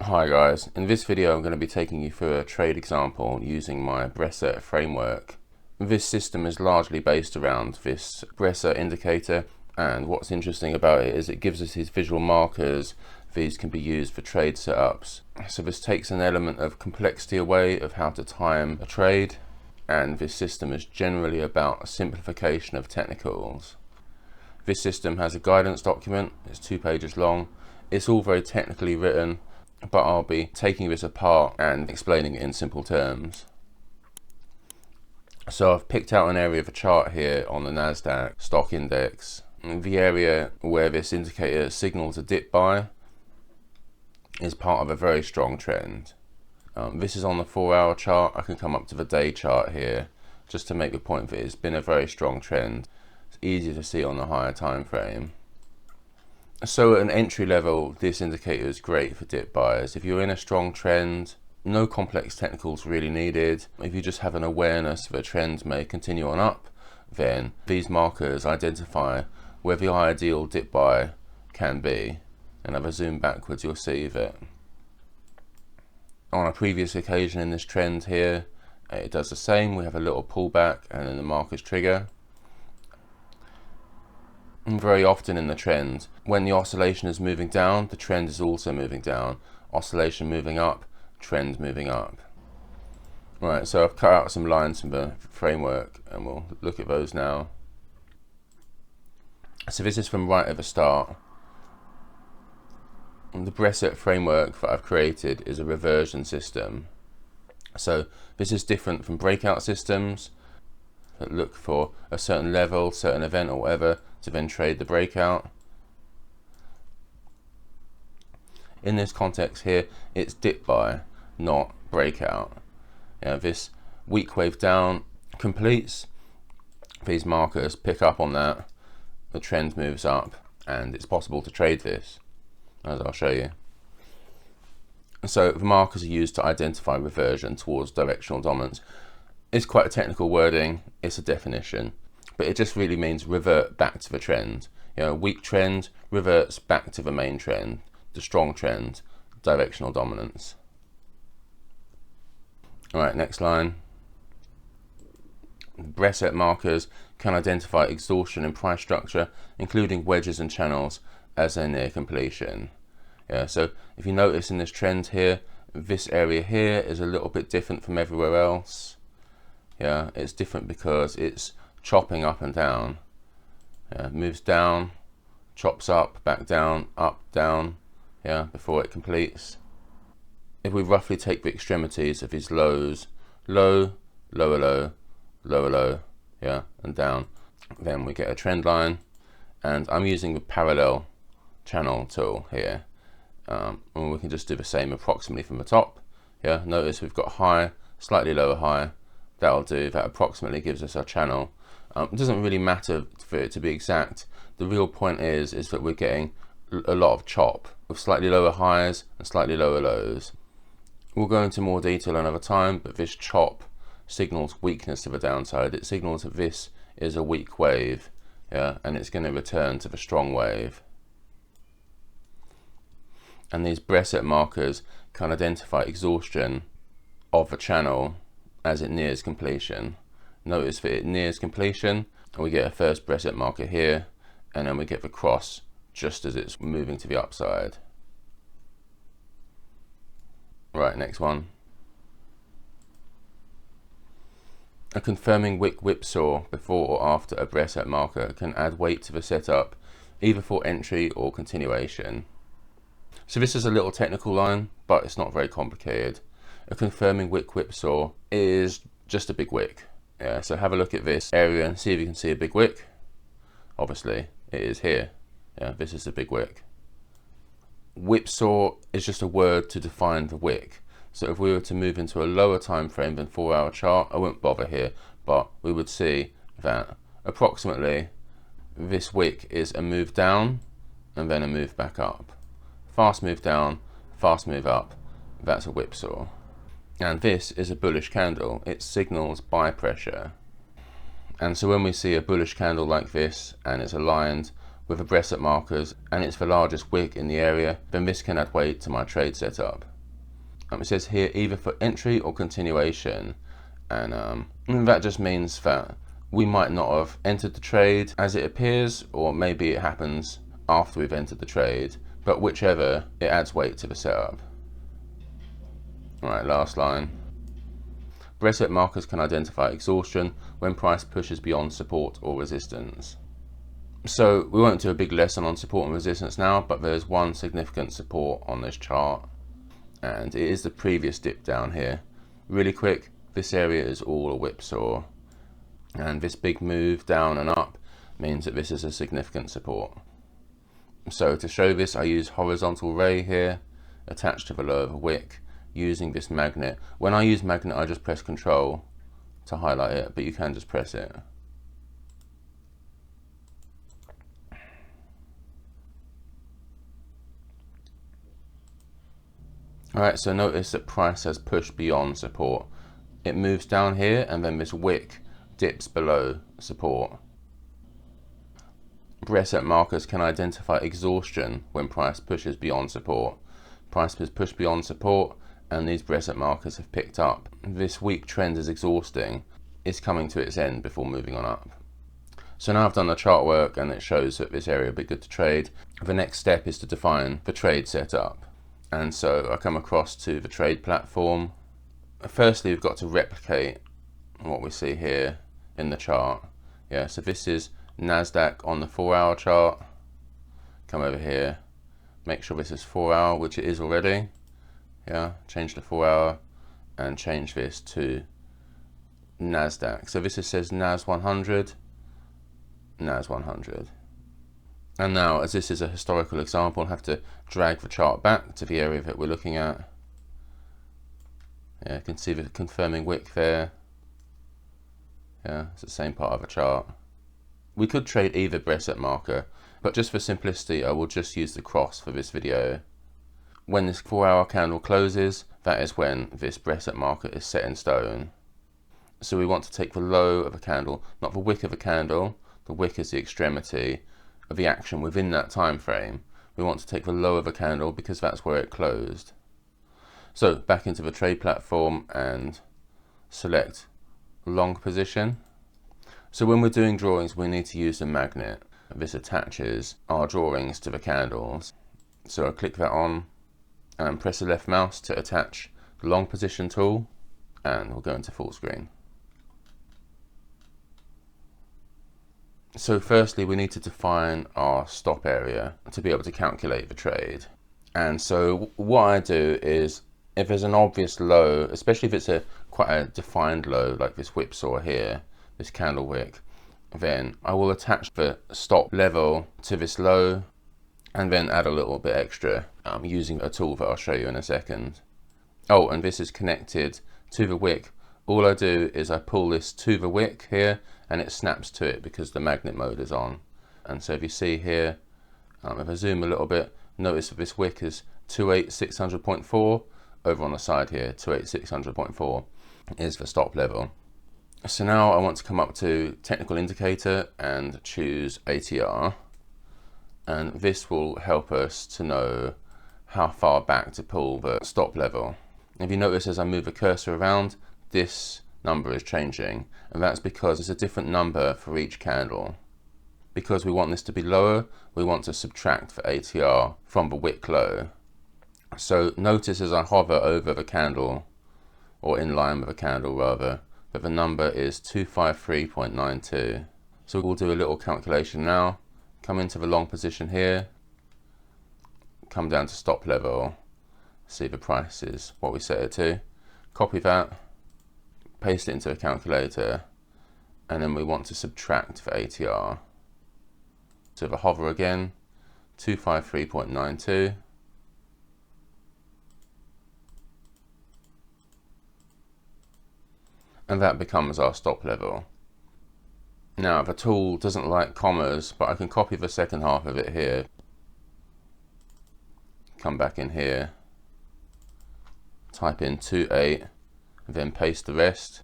Hi guys, in this video I'm going to be taking you through a trade example using my Bressert framework. This system is largely based around this Bressert indicator, and what's interesting about it is it gives us these visual markers. These can be used for trade setups. So this takes an element of complexity away of how to time a trade, and this system is generally about a simplification of technicals. This system has a guidance document, it's 2 pages long. It's all very technically written, but I'll be taking this apart and explaining it in simple terms. So I've picked out an area of a chart here on the Nasdaq stock index. The area where this indicator signals a dip buy is part of a very strong trend. This is on the 4-hour chart. I can come up to the day chart here just to make the point that it's been a very strong trend. It's easy to see on the higher time frame. So at an entry level, this indicator is great for dip buyers. If you're in a strong trend, no complex technicals really needed. If you just have an awareness that a trend may continue on up, then these markers identify where the ideal dip buy can be. And if I zoom backwards, you'll see that on a previous occasion in this trend here, it does the same. We have a little pullback and then the markers trigger. And very often in the trend, when the oscillation is moving down, the trend is also moving down. Oscillation moving up, trend moving up. Right, so I've cut out some lines from the framework and we'll look at those now. So this is from right at the start. And the Bressert framework that I've created is a reversion system. So this is different from breakout systems that look for a certain level, certain event or whatever to then trade the breakout. In this context here, it's dip buy, not breakout. This weak wave down completes, these markers pick up on that, the trend moves up, and it's possible to trade this, as I'll show you. So the markers are used to identify reversion towards directional dominance. It's quite a technical wording, it's a definition, but it just really means revert back to the trend. A weak trend reverts back to the main trend, the strong trend, directional dominance. Alright, next line. Bressert markers can identify exhaustion in price structure, including wedges and channels, as they're near completion. So if you notice in this trend here, this area here is a little bit different from everywhere else. It's different because it's chopping up and down. Moves down, chops up, back down, up, down, before it completes. If we roughly take the extremities of these lows, low, lower low, lower low, and down, then we get a trend line. And I'm using the parallel channel tool here. And we can just do the same approximately from the top. Notice we've got high, slightly lower high. That'll do, that approximately gives us our channel. It doesn't really matter for it to be exact. The real point is that we're getting a lot of chop with slightly lower highs and slightly lower lows. We'll go into more detail another time, but this chop signals weakness to the downside. It signals that this is a weak wave, and it's going to return to the strong wave. And these Bressert markers can identify exhaustion of the channel as it nears completion. Notice that it nears completion, and we get a first Bressert marker here, and then we get the cross just as it's moving to the upside. Right, next one. A confirming wick whipsaw before or after a Bressert marker can add weight to the setup, either for entry or continuation. So this is a little technical line, but it's not very complicated. A confirming wick whipsaw is just a big wick. So have a look at this area and see if you can see a big wick. Obviously it is here. This is the big wick. Whipsaw is just a word to define the wick. So if we were to move into a lower time frame than 4-hour chart, I won't bother here, but we would see that approximately this wick is a move down and then a move back up. Fast move down, fast move up, that's a whipsaw. And this is a bullish candle. It signals buy pressure. And so when we see a bullish candle like this and it's aligned with the Bressert markers and it's the largest wick in the area, then this can add weight to my trade setup. It says here either for entry or continuation, and that just means that we might not have entered the trade as it appears, or maybe it happens after we've entered the trade, but whichever, it adds weight to the setup. Alright, last line. Bressert markers can identify exhaustion when price pushes beyond support or resistance. So we won't do a big lesson on support and resistance now, but there's one significant support on this chart, and it is the previous dip down here. Really quick, this area is all a whipsaw, and this big move down and up means that this is a significant support. So to show this, I use horizontal ray here attached to the low of a wick using this magnet. When I use magnet, I just press Control to highlight it, but you can just press it. Alright, so notice that price has pushed beyond support. It moves down here and then this wick dips below support. Bressert markers can identify exhaustion when price pushes beyond support. Price has pushed beyond support and these Bressert markers have picked up. This weak trend is exhausting. It's coming to its end before moving on up. So now I've done the chart work and it shows that this area will be good to trade. The next step is to define the trade setup. And so I come across to the trade platform. Firstly, we've got to replicate what we see here in the chart. Yeah, so this is Nasdaq on the 4-hour chart. Come over here, make sure this is 4-hour, which it is already. Yeah, change the 4-hour and change this to Nasdaq. So this says NAS 100, NAS 100. And now, as this is a historical example, I have to drag the chart back to the area that we're looking at. Yeah, you can see the confirming wick there. Yeah, it's the same part of the chart. We could trade either Bressert marker, but just for simplicity, I will just use the cross for this video. When this 4-hour candle closes, that is when this Bressert marker is set in stone. So we want to take the low of a candle, not the wick of a candle. The wick is the extremity of the action within that time frame. We want to take the low of a candle because that's where it closed. So back into the trade platform and select long position. So when we're doing drawings, we need to use the magnet. This attaches our drawings to the candles. So I'll click that on and press the left mouse to attach the long position tool, and we'll go into full screen. So firstly, we need to define our stop area to be able to calculate the trade. And so what I do is, if there's an obvious low, especially if it's quite a defined low, like this whipsaw here, this candle wick, then I will attach the stop level to this low and then add a little bit extra using a tool that I'll show you in a second. Oh, and this is connected to the wick. All I do is I pull this to the wick here and it snaps to it because the magnet mode is on. And so if you see here, if I zoom a little bit, notice that this wick is 28600.4. Over on the side here, 28600.4 is the stop level. So now I want to come up to technical indicator and choose ATR. And this will help us to know how far back to pull the stop level. If you notice as I move the cursor around, this number is changing, and that's because it's a different number for each candle. Because we want this to be lower, we want to subtract the ATR from the wick low. So notice as I hover over the candle, or in line with the candle rather, that the number is 253.92. So we'll do a little calculation now. Come into the long position here, come down to stop level, see the price is what we set it to, copy that, paste it into a calculator, and then we want to subtract the ATR. So if I hover again, 253.92, and that becomes our stop level. Now the tool doesn't like commas, but I can copy the second half of it here, come back in here, type in 28, then paste the rest.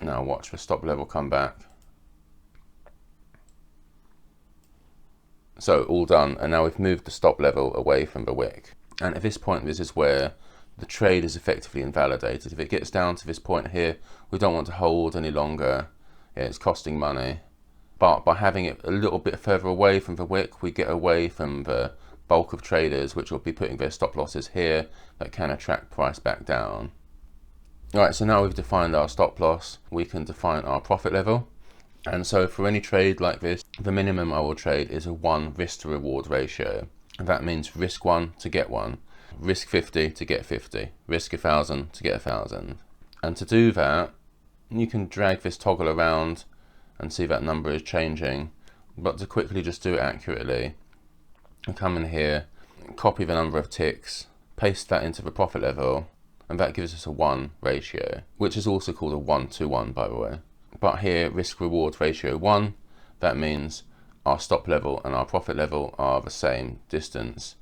Now watch the stop level come back. So all done, and now we've moved the stop level away from the wick. And at this point, this is where the trade is effectively invalidated. If it gets down to this point here, we don't want to hold any longer. Yeah, it's costing money. But by having it a little bit further away from the wick, we get away from the bulk of traders, which will be putting their stop losses here that can attract price back down. Alright, so now we've defined our stop loss, we can define our profit level. And so for any trade like this, the minimum I will trade is a 1 risk to reward ratio. And that means risk 1 to get 1, risk 50 to get 50, risk 1,000 to get 1,000. And to do that, you can drag this toggle around and see that number is changing. But to quickly just do it accurately, I come in here, copy the number of ticks, paste that into the profit level, and that gives us a 1 ratio, which is also called a 1-to-1, by the way. But here, risk reward ratio 1, that means our stop level and our profit level are the same distance.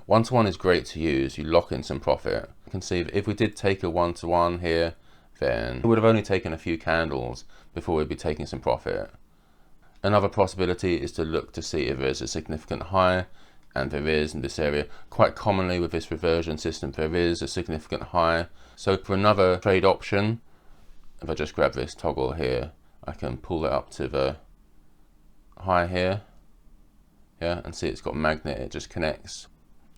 1-to-1 is great to use, you lock in some profit. You can see that if we did take a 1-to-1 here, then it would have only taken a few candles before we'd be taking some profit. Another possibility is to look to see if there's a significant high, and there is in this area. Quite commonly with this reversion system, there is a significant high. So for another trade option, if I just grab this toggle here, I can pull it up to the high here, yeah, and see it's got a magnet, it just connects.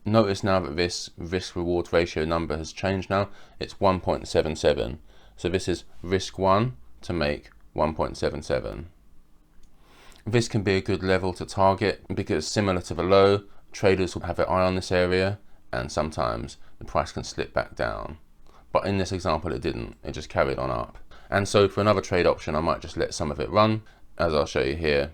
Notice now that this risk reward ratio number has changed now, it's 1.77. So this is risk 1 to make 1.77. This can be a good level to target because similar to the low, traders will have their eye on this area and sometimes the price can slip back down. But in this example it didn't, it just carried on up. And so for another trade option I might just let some of it run, as I'll show you here.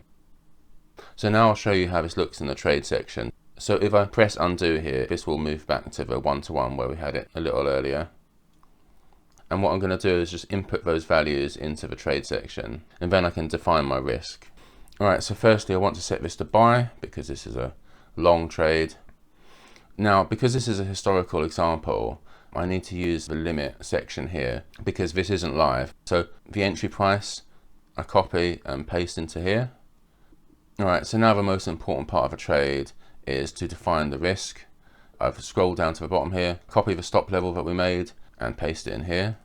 So now I'll show you how this looks in the trade section. So if I press undo here, this will move back to the 1-to-1 where we had it a little earlier. And what I'm going to do is just input those values into the trade section, and then I can define my risk. Alright, so firstly I want to set this to buy because this is a long trade. Now, because this is a historical example, I need to use the limit section here because this isn't live. So the entry price I copy and paste into here. Alright, so now the most important part of a trade is to define the risk. I've scrolled down to the bottom here, copy the stop level that we made and paste it in here.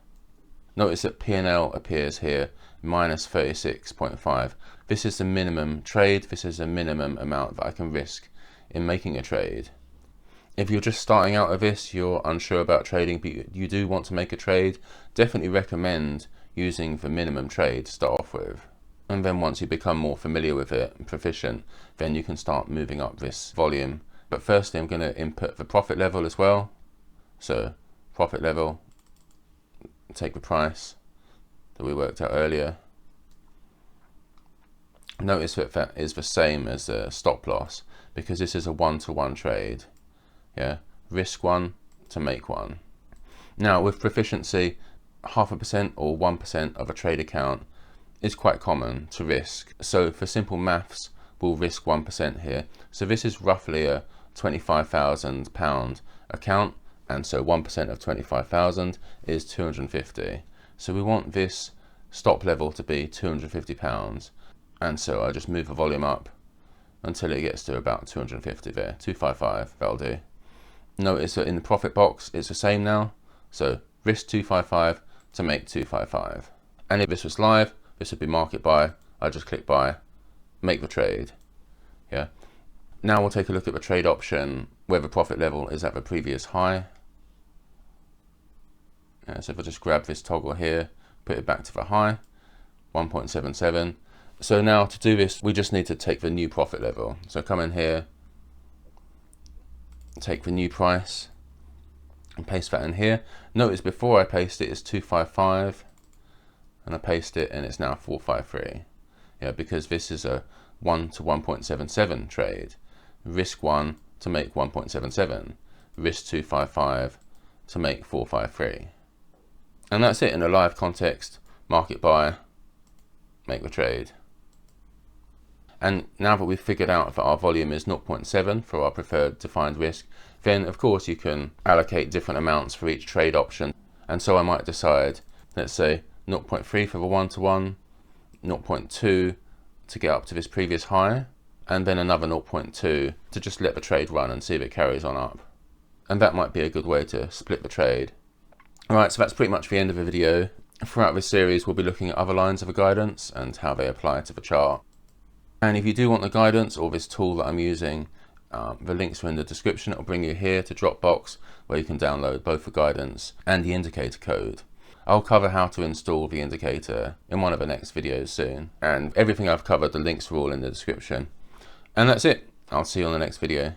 Notice that P&L appears here, minus 36.5. This is the minimum trade, this is the minimum amount that I can risk in making a trade. If you're just starting out of this, you're unsure about trading, but you do want to make a trade, definitely recommend using the minimum trade to start off with. And then once you become more familiar with it and proficient, then you can start moving up this volume. But firstly, I'm going to input the profit level as well. So profit level, take the price that we worked out earlier. Notice that that is the same as the stop loss because this is a 1-to-1 trade. Yeah, risk 1 to make 1. Now with proficiency, 0.5% or 1% of a trade account is quite common to risk. So for simple maths, we'll risk 1% here. So this is roughly a £25,000 account, and so 1% of 25,000 is 250. So we want this stop level to be £250, and so I just move the volume up until it gets to about 250 there, 255, that'll do. Notice that in the profit box it's the same now, so risk 255 to make 255. And if this was live, this would be market buy. I just click buy, make the trade. Yeah. Now we'll take a look at the trade option where the profit level is at the previous high. So if I just grab this toggle here, put it back to the high, 1.77. So now to do this, we just need to take the new profit level. So come in here, take the new price and paste that in here. Notice before I paste it, it's 255, and I paste it and it's now 453. Yeah, because this is a 1 to 1.77 trade. Risk 1 to make 1.77, risk 255 to make 453. And that's it in a live context, market buy, make the trade. And now that we've figured out that our volume is 0.7 for our preferred defined risk, then of course you can allocate different amounts for each trade option. And so I might decide, let's say 0.3 for the 1-to-1, 0.2 to get up to this previous high, and then another 0.2 to just let the trade run and see if it carries on up. and that might be a good way to split the trade. Alright, so that's pretty much the end of the video. Throughout this series we'll be looking at other lines of the guidance and how they apply to the chart. And if you do want the guidance or this tool that I'm using, the links are in the description. It'll bring you here to Dropbox, where you can download both the guidance and the indicator code. I'll cover how to install the indicator in one of the next videos soon. And everything I've covered, the links are all in the description. And that's it. I'll see you on the next video.